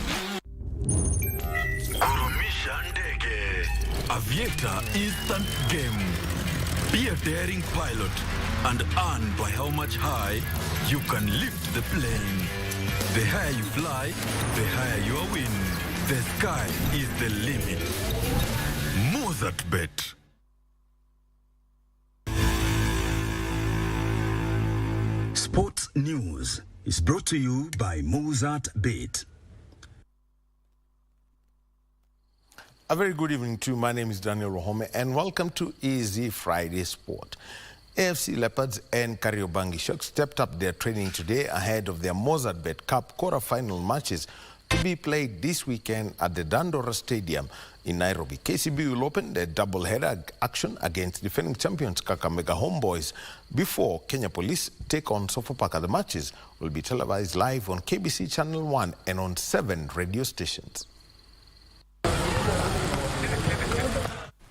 Speaker 14: Kurumisha ndege. Aviator instant game. Be a daring pilot and earn by how much high you can lift the plane. The higher you fly, the higher your win. The sky is the limit. Mozart Bet.
Speaker 16: Sports News is brought to you by Mozart Bet.
Speaker 13: A very good evening to you. My name is Daniel Wahome and welcome to Easy Friday Sport. AFC Leopards and Kariobangi Sharks stepped up their training today ahead of their Mozart Bet Cup quarter-final matches to be played this weekend at the Dandora Stadium in Nairobi. KCB will open the double-header action against defending champions Kakamega Homeboys before Kenya Police take on Sofapaka. The matches will be televised live on KBC Channel 1 and on 7 radio stations.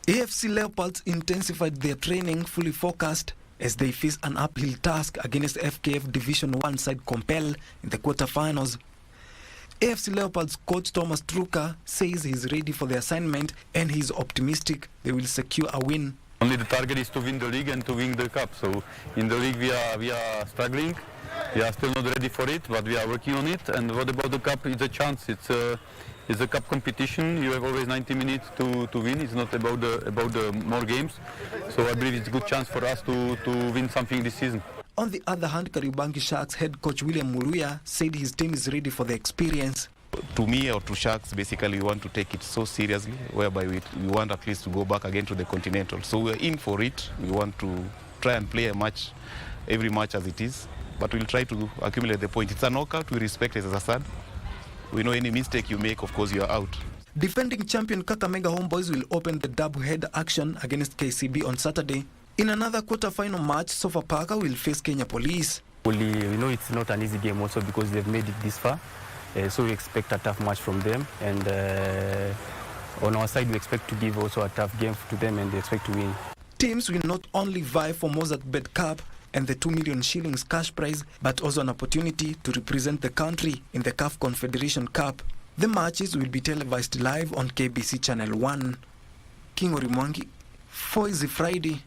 Speaker 17: AFC Leopards intensified their training, fully focused as they face an uphill task against FKF Division 1 side Compel in the quarterfinals. AFC Leopards coach Thomas Truka says he's ready for the assignment and he's optimistic they will secure a win.
Speaker 23: Only the target is to win the league and to win the cup. So in the league we are struggling. We are still not ready for it, but we are working on it. And what about the cup? It's a chance. It's a cup competition. You have always 90 minutes to win. It's not about the more games. So I believe it's a good chance for us to win something this season.
Speaker 17: On the other hand, Kariobangi Sharks head coach William Muruya said his team is ready for the experience.
Speaker 9: to me or to Sharks, basically, we want to take it so seriously, whereby we want at least to go back again to the Continental. So we're in for it. We want to try and play a match, every match as it is, but we'll try to accumulate the points. It's a knockout. We respect it as a sad. We know any mistake you make, of course, you're out. Defending champion Kakamega Homeboys will open the double-header action against KCB on Saturday. In another quarter-final match, Sofapaka will face Kenya Police.
Speaker 1: We know it's not an easy game also because they've made it this far. So we expect a tough match from them. And on our side, we expect to give also a tough game to them and they expect to win.
Speaker 17: Teams will not only vie for Mozart Bet Cup and the 2 million shillings cash prize, but also an opportunity to represent the country in the CAF Confederation Cup. The matches will be televised live on KBC Channel 1. King Orimwangi, for Easy Friday.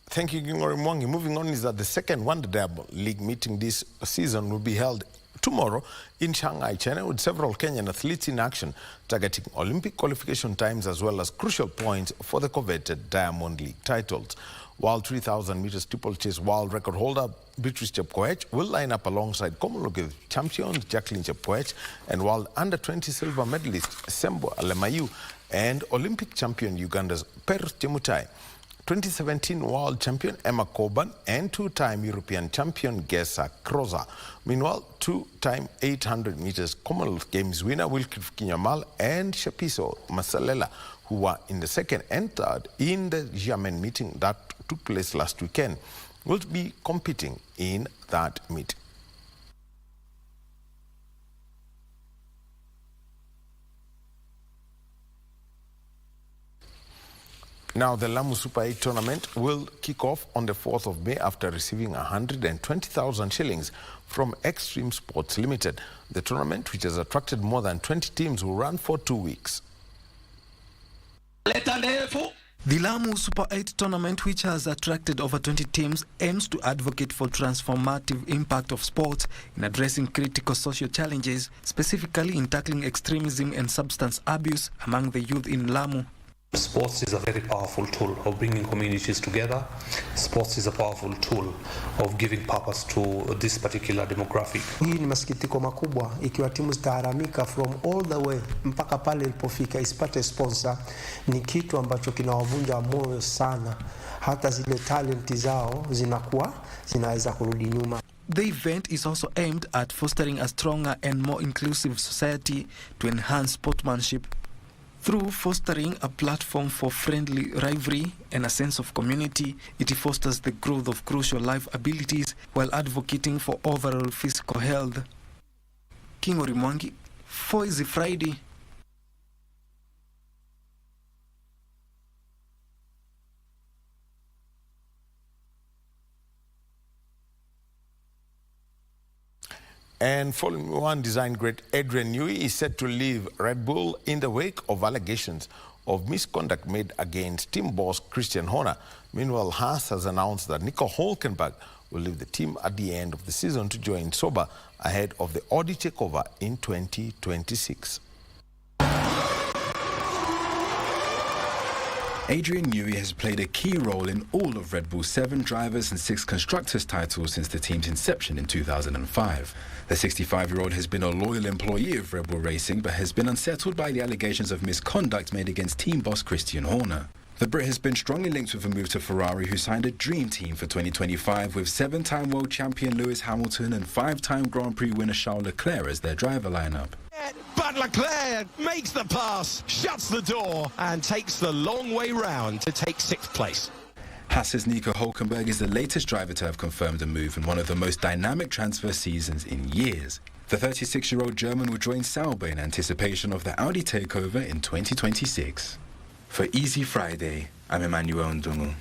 Speaker 13: Thank you, King Orimwangi. Moving on is that the second Wonder Diamond League meeting this season will be held tomorrow in Shanghai, China, with several Kenyan athletes in action, targeting Olympic qualification times as well as crucial points for the coveted Diamond League titles. While 3,000 meters steeplechase world record holder Beatrice Chepkoech will line up alongside Commonwealth champions Jacqueline Chepkoech and world under-20 silver medalist Sembo Alemayu and Olympic champion Uganda's Peres Chemutai, 2017 world champion Emma Coburn and two-time European champion Gesa Kroza. Meanwhile, two-time 800 meters Commonwealth Games winner Wilkif Kinyamal and Shapiso Masalela, who were in the second and third in the Xiamen meeting that took place last weekend, will be competing in that meeting. Now, the Lamu Super 8 tournament will kick off on the 4th of May after receiving 120,000 shillings from Extreme Sports Limited. The tournament, which has attracted more than 20 teams, will run for 2 weeks.
Speaker 17: The Lamu Super 8 tournament, which has attracted over 20 teams, aims to advocate for transformative impact of sports in addressing critical social challenges, specifically in tackling extremism and substance abuse among the youth in Lamu.
Speaker 2: Sports is a very powerful tool of bringing communities together. Sports is a powerful tool of giving purpose to this particular demographic.
Speaker 3: Hii ni masikitiko makubwa ikiwa timu zitaharamika from all the way mpaka pale ilipofika isipate sponsor. Ni kitu ambacho kinawavunja moyo sana. Hata zile talenti zao zinaweza kurudi nyuma.
Speaker 17: The event is also aimed at fostering a stronger and more inclusive society to enhance sportsmanship. Through fostering a platform for friendly rivalry and a sense of community, it fosters the growth of crucial life abilities while advocating for overall physical health. King Orimwangi, for Easy Friday.
Speaker 13: And Formula One design great Adrian Newey is set to leave Red Bull in the wake of allegations of misconduct made against team boss Christian Horner. Meanwhile, Haas has announced that Nico Hülkenberg will leave the team at the end of the season to join Sauber ahead of the Audi takeover in 2026.
Speaker 8: Adrian Newey has played a key role in all of Red Bull's 7 drivers and 6 constructors titles since the team's inception in 2005. The 65-year-old has been a loyal employee of Red Bull Racing but has been unsettled by the allegations of misconduct made against team boss Christian Horner. The Brit has been strongly linked with a move to Ferrari, who signed a dream team for 2025 with 7-time world champion Lewis Hamilton and 5-time Grand Prix winner Charles Leclerc as their driver lineup.
Speaker 24: But Leclerc makes the pass, shuts the door and takes the long way round to take 6th place.
Speaker 8: Haas's Nico Hülkenberg is the latest driver to have confirmed a move in one of the most dynamic transfer seasons in years. The 36-year-old German will join Sauber in anticipation of the Audi takeover in 2026. For Easy Friday, I'm Emmanuel Ndungu.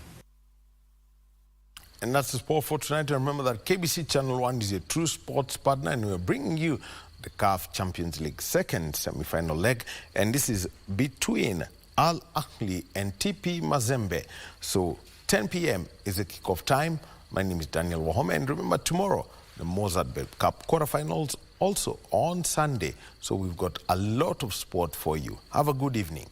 Speaker 13: And that's the sport for tonight. Remember that KBC Channel 1 is a true sports partner, and we're bringing you the CAF Champions League second semi-final leg, and this is between Al Ahly and TP Mazembe. So 10 p.m. is the kickoff time. My name is Daniel Wahome, and remember tomorrow the Mozart Bet Cup quarterfinals also on Sunday. So we've got a lot of sport for you. Have a good evening.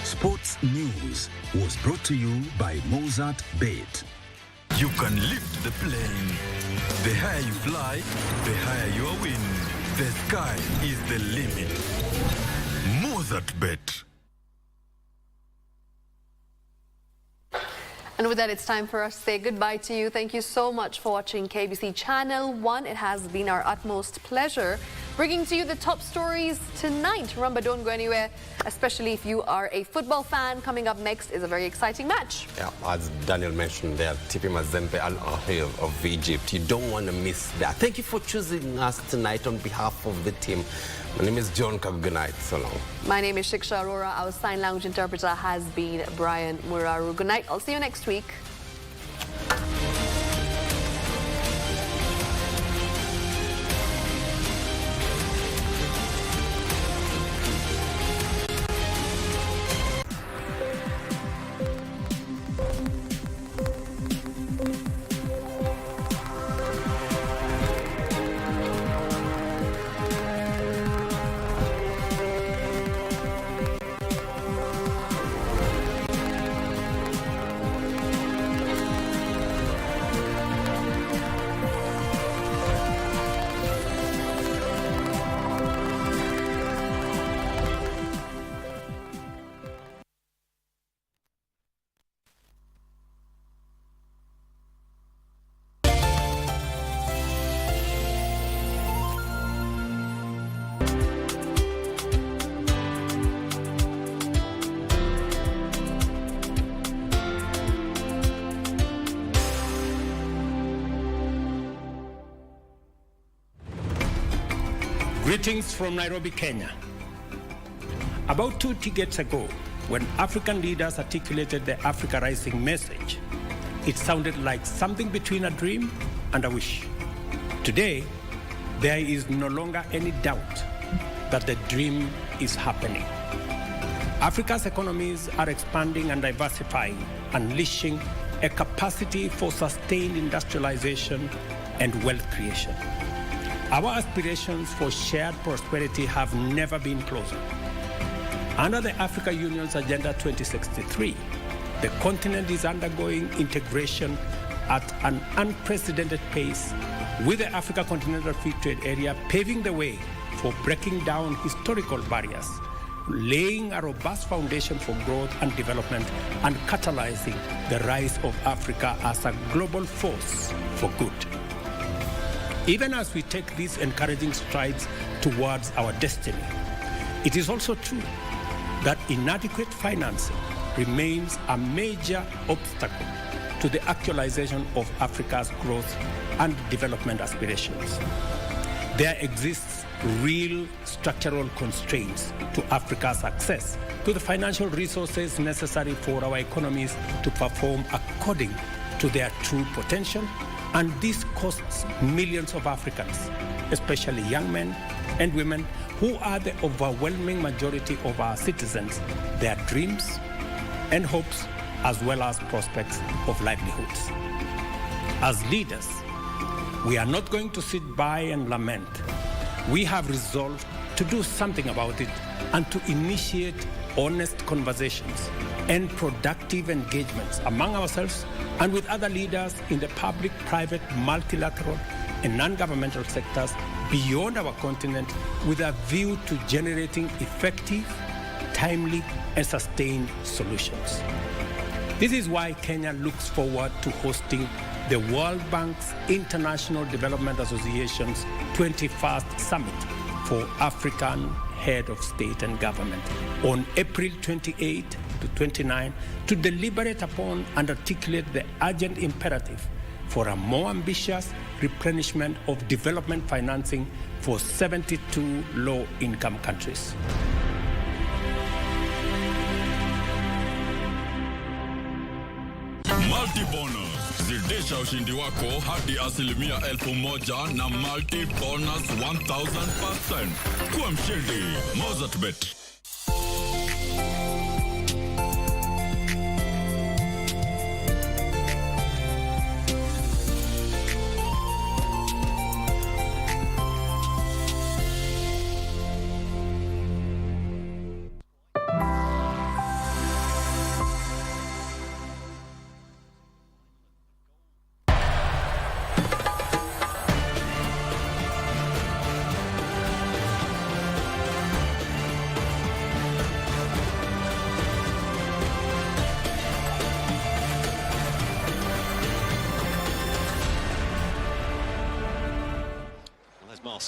Speaker 16: Sports News was brought to you by Mozart Bet.
Speaker 14: you can lift the plane. The higher you fly, the higher your win. The sky is the limit. Mozart Bet.
Speaker 15: And with that, it's time for us to say goodbye to you. Thank you so much for watching KBC Channel 1. It has been our utmost pleasure bringing to you the top stories tonight. Remember, don't go anywhere, especially if you are a football fan. Coming up next is a very exciting match.
Speaker 18: Yeah, as Daniel mentioned, they are TP Mazembe Al Ahly of Egypt. You don't want to miss that. Thank you for choosing us tonight on behalf of the team. My name is John Kago. Good night. So long.
Speaker 15: My name is Shiksha Arora. Our sign language interpreter has been Brian Muraru. Good night. I'll see you next week.
Speaker 19: Greetings from Nairobi, Kenya. About 2 decades ago, when African leaders articulated the Africa Rising message, it sounded like something between a dream and a wish. Today, there is no longer any doubt that the dream is happening. Africa's economies are expanding and diversifying, unleashing a capacity for sustained industrialization and wealth creation. Our aspirations for shared prosperity have never been closer. Under the Africa Union's Agenda 2063, the continent is undergoing integration at an unprecedented pace, with the Africa Continental Free Trade Area paving the way for breaking down historical barriers, laying a robust foundation for growth and development, and catalyzing the rise of Africa as a global force for good. Even as we take these encouraging strides towards our destiny, it is also true that inadequate financing remains a major obstacle to the actualization of Africa's growth and development aspirations. There exists real structural constraints to Africa's access to the financial resources necessary for our economies to perform according to their true potential, and this costs millions of Africans, especially young men and women, who are the overwhelming majority of our citizens, their dreams and hopes, as well as prospects of livelihoods. As leaders, we are not going to sit by and lament. We have resolved to do something about it and to initiate honest conversations and productive engagements among ourselves and with other leaders in the public, private, multilateral, and non-governmental sectors beyond our continent, with a view to generating effective, timely, and sustained solutions. This is why Kenya looks forward to hosting the World Bank's International Development Association's 21st Summit for African Head of State and Government on April 28 to 29 to deliberate upon and articulate the urgent imperative for a more ambitious replenishment of development financing for 72 low-income countries.
Speaker 14: Multi-bonus. Zidisha ushindi wako hadi 1,000,000 na multi-bonus 1,000%. Kuwa mshindi. Mozart Bet.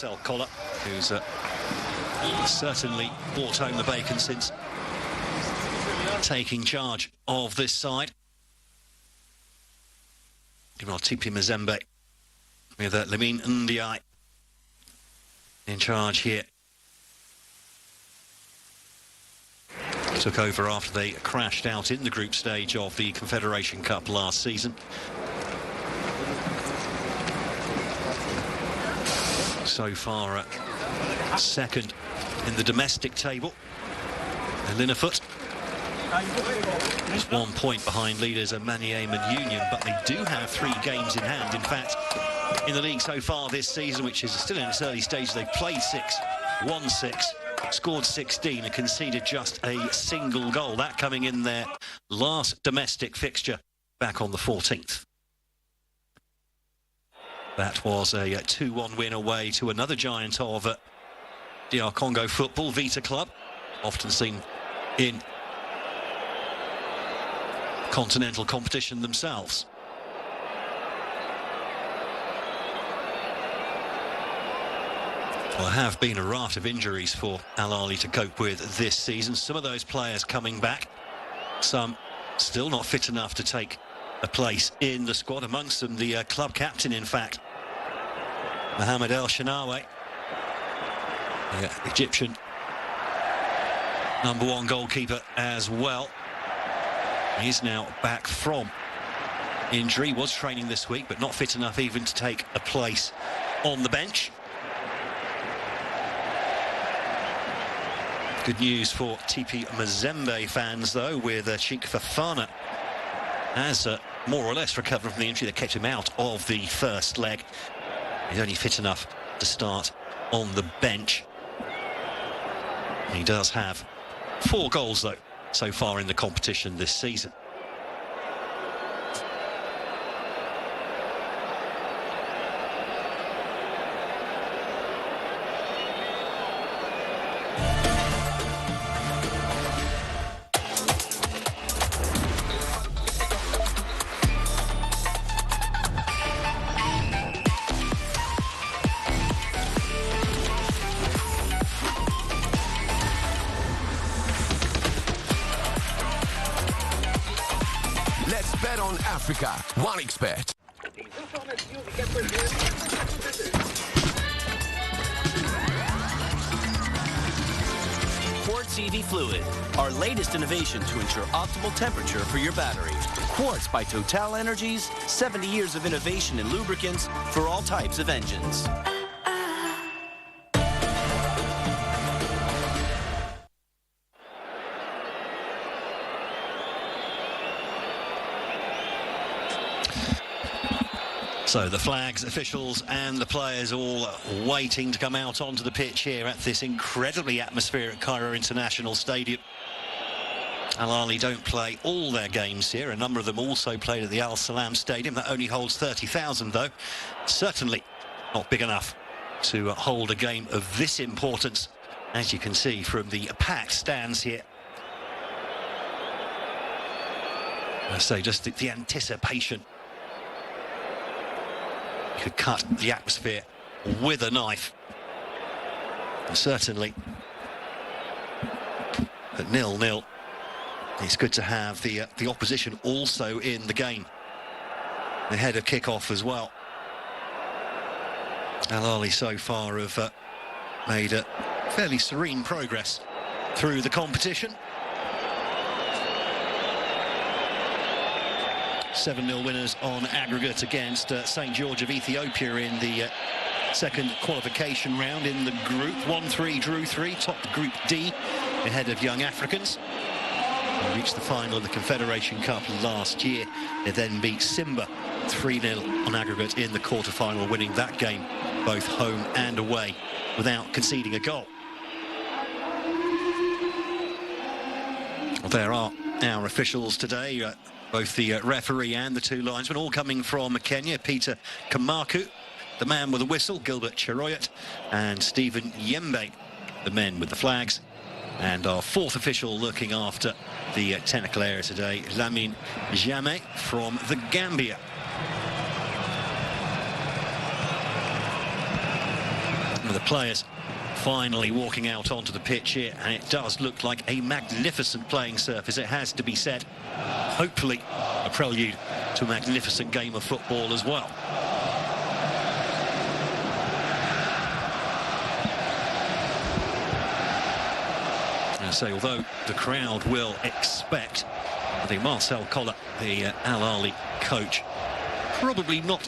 Speaker 6: Marcel Koller, who's certainly brought home the bacon since taking charge of this side. TP Mazembe with Lamine Ndiaye in charge here. Took over after they crashed out in the group stage of the Confederation Cup last season. So far second in the domestic table. Linefoot is 1 point behind leaders Maniaim and Union, but they do have 3 games in hand. In fact, in the league so far this season, which is still in its early stages, they've played 6, won 6, scored 16 and conceded just a single goal. That coming in their last domestic fixture back on the 14th. That was a 2-1 win away to another giant of DR Congo football, Vita Club, often seen in continental competition themselves. Well, there have been a raft of injuries for Al Ahly to cope with this season. Some of those players coming back, some still not fit enough to take a place in the squad. Amongst them, the club captain, in fact, Mohamed El Shenawi, the Egyptian #1 goalkeeper as well. He's now back from injury, was training this week, but not fit enough even to take a place on the bench. Good news for TP Mazembe fans, though, with Sheikh Fafana has more or less recovered from the injury that kept him out of the first leg. He's only fit enough to start on the bench. He does have 4 goals, though, so far in the competition this season.
Speaker 7: Africa, one expert.
Speaker 20: Quartz EV Fluid, our latest innovation to ensure optimal temperature for your battery. Quartz by Total Energies, 70 years of innovation in lubricants for all types of engines. So the flags, officials and the players all waiting to come out onto the pitch here at this incredibly atmospheric Cairo International Stadium. Al Ahly don't play all their games here. A number of them also played at the Al Salam Stadium. That only holds 30,000 though. Certainly not big enough to hold a game of this importance, as you can see from the packed stands here. I say just the anticipation could cut the atmosphere with a knife. And certainly at 0-0, it's good to have the opposition also in the game ahead of kick-off as well. Al Ahly so far have made a fairly serene progress through the competition. 7-0 winners on aggregate against St. George of Ethiopia in the second qualification round in the group. 1-3, drew 3, topped Group D ahead of Young Africans. They reached the final of the Confederation Cup last year. They then beat Simba 3-0 on aggregate in the quarter-final, winning that game both home and away without conceding a goal. There are our officials today. Both the referee and the 2 linesmen, all coming from Kenya. Peter Kamaku, the man with the whistle, Gilbert Cheroyot, and Stephen Yembe, the men with the flags. And our 4th official looking after the technical area today, Lamine Jammeh from the Gambia. of the players finally walking out onto the pitch here, and it does look like a magnificent playing surface, it has to be said. Hopefully a prelude to a magnificent game of football as well. I say, although the crowd will expect, I think Marcel Koller, the Al Ahly coach, probably not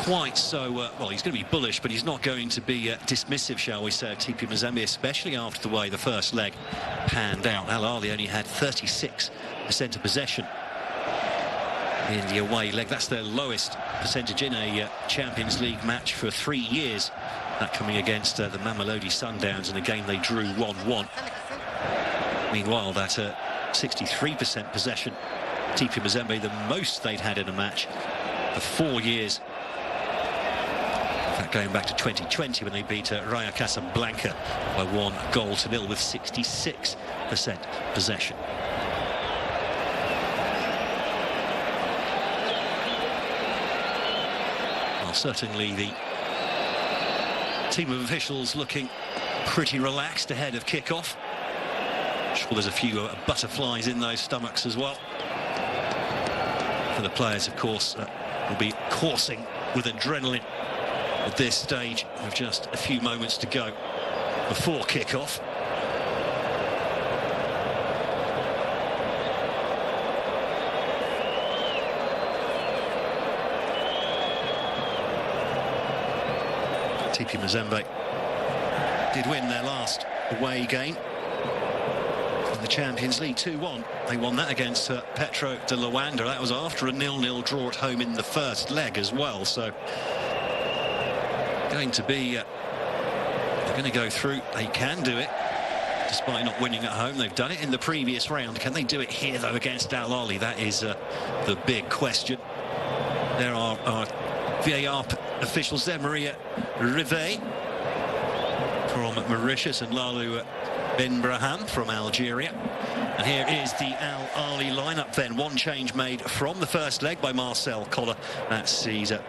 Speaker 20: quite so, well, he's going to be bullish, but he's not going to be dismissive, shall we say, of TP Mazembe, especially after the way the first leg panned out. Al Ahly only had 36% of possession in the away leg. That's their lowest percentage in a Champions League match for 3 years. That coming against the Mamelodi Sundowns in a game they drew 1-1. Meanwhile, that 63% possession, TP Mazembe, the most they'd had in a match for 4 years. In fact, going back to 2020 when they beat Raja Casablanca by 1-0 with 66% possession. Well, certainly the team of officials looking pretty relaxed ahead of kick-off. I'm sure there's a few butterflies in those stomachs as well. For the players, of course, will be coursing with adrenaline at this stage with just a few moments to go before kick-off. TP Mazembe did win their last away game in the Champions League 2-1. They won that against Petro de Luanda. That was after a 0-0 draw at home in the first leg as well. So going to be they're going to go through. They can do it despite not winning at home. They've done it in the previous round. Can they do it here though against Al Ahly? That is the big question. There are VAR officials there, Maria Rivet from Mauritius and Lalu Ben Braham from Algeria. And here is the Al Ahly lineup then. One change made from the first leg by Marcel Koller. That sees